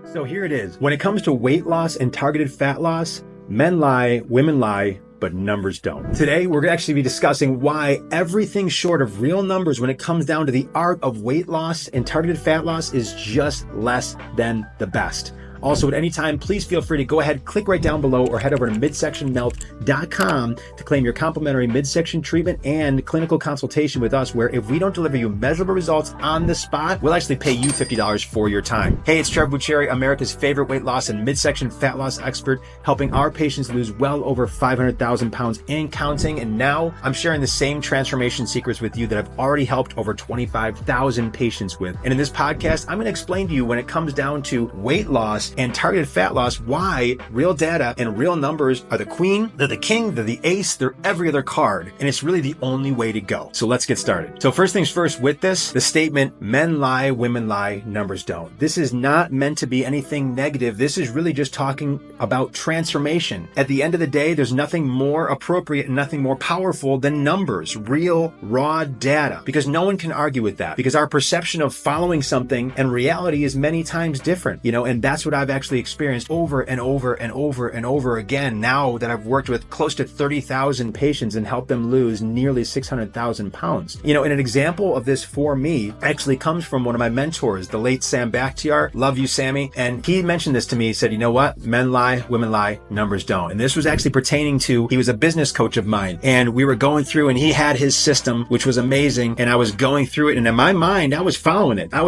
So here it is. When it comes to weight loss and targeted fat loss, men lie, women lie, but numbers don't. Today, we're going to actually be discussing why everything short of real numbers when it comes down to the art of weight loss and targeted fat loss is just less than the best. Also, at any time, please feel free to go ahead, click right down below, or head over to midsectionmelt.com to claim your complimentary midsection treatment and clinical consultation with us, where if we don't deliver you measurable results on the spot, we'll actually pay you $50 for your time. Hey, it's Trevor Buccieri, America's favorite weight loss and midsection fat loss expert, helping our patients lose well over 500,000 pounds and counting. And now I'm sharing the same transformation secrets with you that I've already helped over 25,000 patients with. And in this podcast, I'm going to explain to you when it comes down to weight loss and targeted fat loss, why real data and real numbers are the queen, they're the king, they're the ace, they're every other card. And it's really the only way to go. So let's get started. So first things first with this, the statement, men lie, women lie, numbers don't. This is not meant to be anything negative. This is really just talking about transformation. At the end of the day, there's nothing more appropriate and nothing more powerful than numbers, real, raw data, because no one can argue with that, because our perception of following something and reality is many times different, and that's what I've actually experienced over and over and over and over again now that I've worked with close to 30,000 patients and helped them lose nearly 600,000 pounds. And an example of this for me actually comes from one of my mentors, the late Sam Bakhtiar. Love you, Sammy. And he mentioned this to me. He said, you know what? Men lie, women lie, numbers don't. And this was actually pertaining to, he was a business coach of mine, and we were going through and he had his system, which was amazing. And I was going through it. And in my mind, I was following it. And I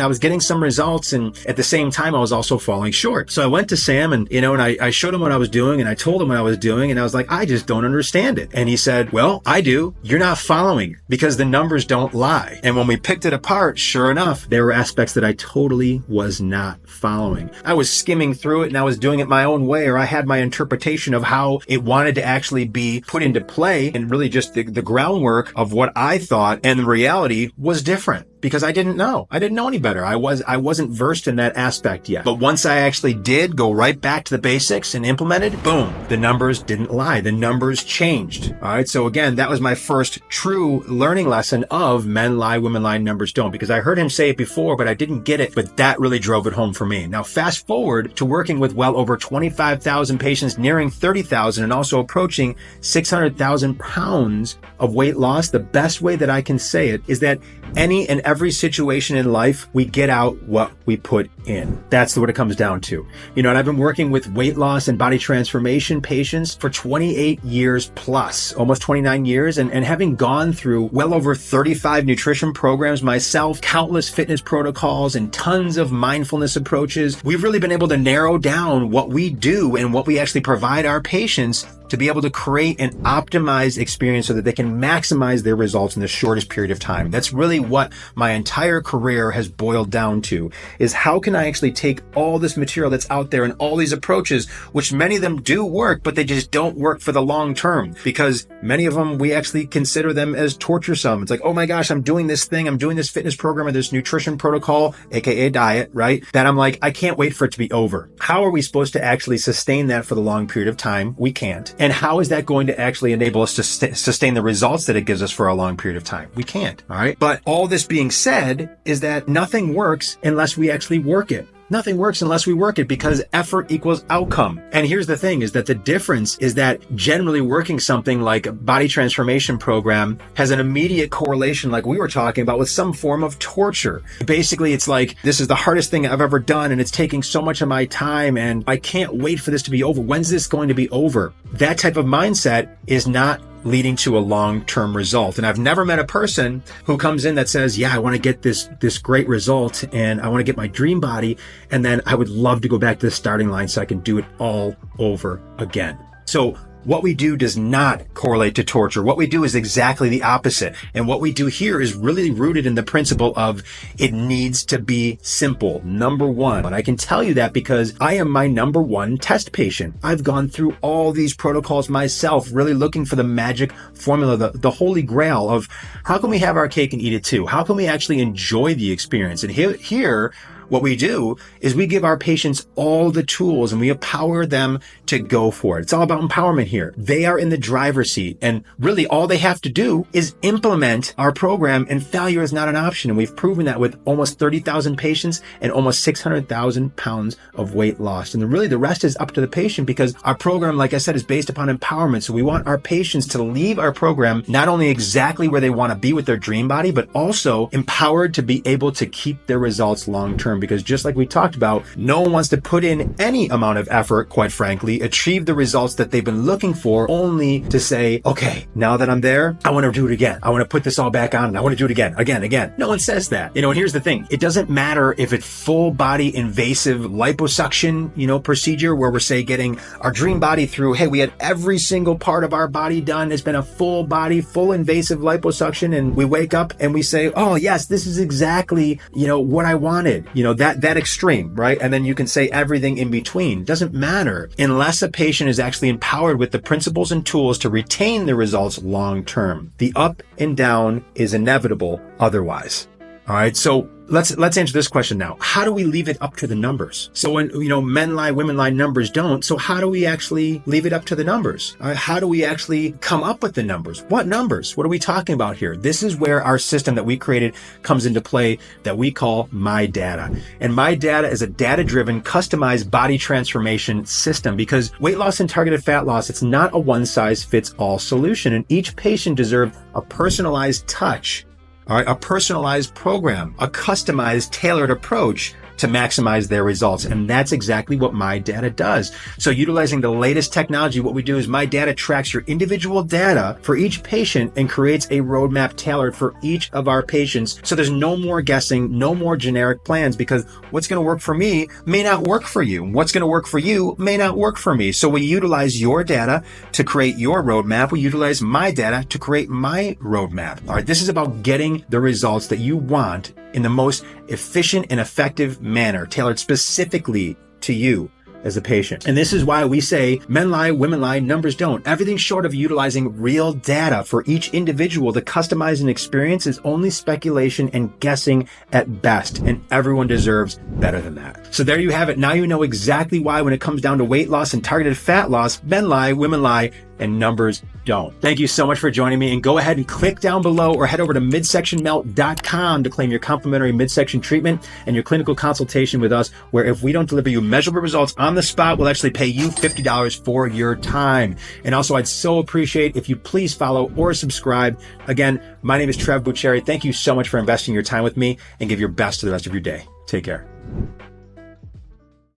was getting some results. And at the same time, I was also falling short. So I went to Sam and I showed him what I was doing and I told him what I was doing. And I was like, I just don't understand it. And he said, well, I do. You're not following because the numbers don't lie. And when we picked it apart, sure enough, there were aspects that I totally was not following. I was skimming through it and I was doing it my own way, or I had my interpretation of how it wanted to actually be put into play, and really just the groundwork of what I thought, and the reality was different. Because I didn't know any better. I wasn't versed in that aspect yet. But once I actually did go right back to the basics and implemented, boom, the numbers didn't lie. The numbers changed. All right. So again, that was my first true learning lesson of men lie, women lie, numbers don't, because I heard him say it before, but I didn't get it. But that really drove it home for me. Now, fast forward to working with well over 25,000 patients, nearing 30,000, and also approaching 600,000 pounds of weight loss. The best way that I can say it is that any and every situation in life, we get out what we put in. That's what it comes down to. And I've been working with weight loss and body transformation patients for 28 years plus, almost 29 years, and having gone through well over 35 nutrition programs myself, countless fitness protocols, and tons of mindfulness approaches, we've really been able to narrow down what we do and what we actually provide our patients to be able to create an optimized experience so that they can maximize their results in the shortest period of time. That's really what my entire career has boiled down to, is how can I actually take all this material that's out there and all these approaches, which many of them do work, but they just don't work for the long term, because many of them, we actually consider them as torturesome. It's like, oh my gosh, I'm doing this thing, I'm doing this fitness program or this nutrition protocol, aka diet, right? That I'm like, I can't wait for it to be over. How are we supposed to actually sustain that for the long period of time? We can't. And how is that going to actually enable us to sustain the results that it gives us for a long period of time? We can't. All right. But all this being said is that nothing works unless we actually work it. Nothing works unless we work it, because effort equals outcome. And here's the thing, is that the difference is that generally working something like a body transformation program has an immediate correlation, like we were talking about, with some form of torture. Basically, it's like, this is the hardest thing I've ever done and it's taking so much of my time and I can't wait for this to be over. When's this going to be over? That type of mindset is not leading to a long-term result. And I've never met a person who comes in that says, yeah, I want to get this great result and I want to get my dream body, and then I would love to go back to the starting line so I can do it all over again. So what we do does not correlate to torture. What we do is exactly the opposite. And what we do here is really rooted in the principle of it needs to be simple. Number one. And I can tell you that because I am my number one test patient. I've gone through all these protocols myself, really looking for the magic formula, the holy grail of how can we have our cake and eat it too? How can we actually enjoy the experience? And here what we do is we give our patients all the tools and we empower them to go for it. It's all about empowerment here. They are in the driver's seat, and really all they have to do is implement our program, and failure is not an option. And we've proven that with almost 30,000 patients and almost 600,000 pounds of weight lost. And really the rest is up to the patient, because our program, like I said, is based upon empowerment. So we want our patients to leave our program not only exactly where they want to be with their dream body, but also empowered to be able to keep their results long term. Because just like we talked about, no one wants to put in any amount of effort, quite frankly, achieve the results that they've been looking for, only to say, okay, now that I'm there, I want to do it again. I want to put this all back on and I want to do it again. No one says that. And here's the thing. It doesn't matter if it's full body invasive liposuction, procedure where we're, say, getting our dream body through, hey, we had every single part of our body done. It's been a full body, full invasive liposuction. And we wake up and we say, oh yes, this is exactly, what I wanted, that extreme, right? And then you can say everything in between. Doesn't matter unless a patient is actually empowered with the principles and tools to retain the results long term. The up and down is inevitable otherwise. All right. So let's answer this question now. How do we leave it up to the numbers? So when, men lie, women lie, numbers don't. So how do we actually leave it up to the numbers? How do we actually come up with the numbers? What numbers? What are we talking about here? This is where our system that we created comes into play, that we call My Data. And My Data is a data-driven, customized body transformation system, because weight loss and targeted fat loss, it's not a one-size-fits-all solution. And each patient deserves a personalized touch. All right, a personalized program, a customized, tailored approach to maximize their results. And that's exactly what My Data does. So utilizing the latest technology, what we do is My Data tracks your individual data for each patient and creates a roadmap tailored for each of our patients. So there's no more guessing, no more generic plans, because what's going to work for me may not work for you. What's going to work for you may not work for me. So we utilize your data to create your roadmap. We utilize My Data to create my roadmap. All right, this is about getting the results that you want in the most efficient and effective manner, tailored specifically to you as a patient. And this is why we say men lie, women lie, numbers don't. Everything short of utilizing real data for each individual to customize an experience is only speculation and guessing at best, and everyone deserves better than that. So there you have it. Now you know exactly why, when it comes down to weight loss and targeted fat loss, men lie, women lie, and numbers don't. Thank you so much for joining me, and go ahead and click down below or head over to midsectionmelt.com to claim your complimentary midsection treatment and your clinical consultation with us, where if we don't deliver you measurable results on the spot, we'll actually pay you $50 for your time. And also, I'd so appreciate if you please follow or subscribe. Again, my name is Trevor Buccieri. Thank you so much for investing your time with me, and give your best to the rest of your day. Take care.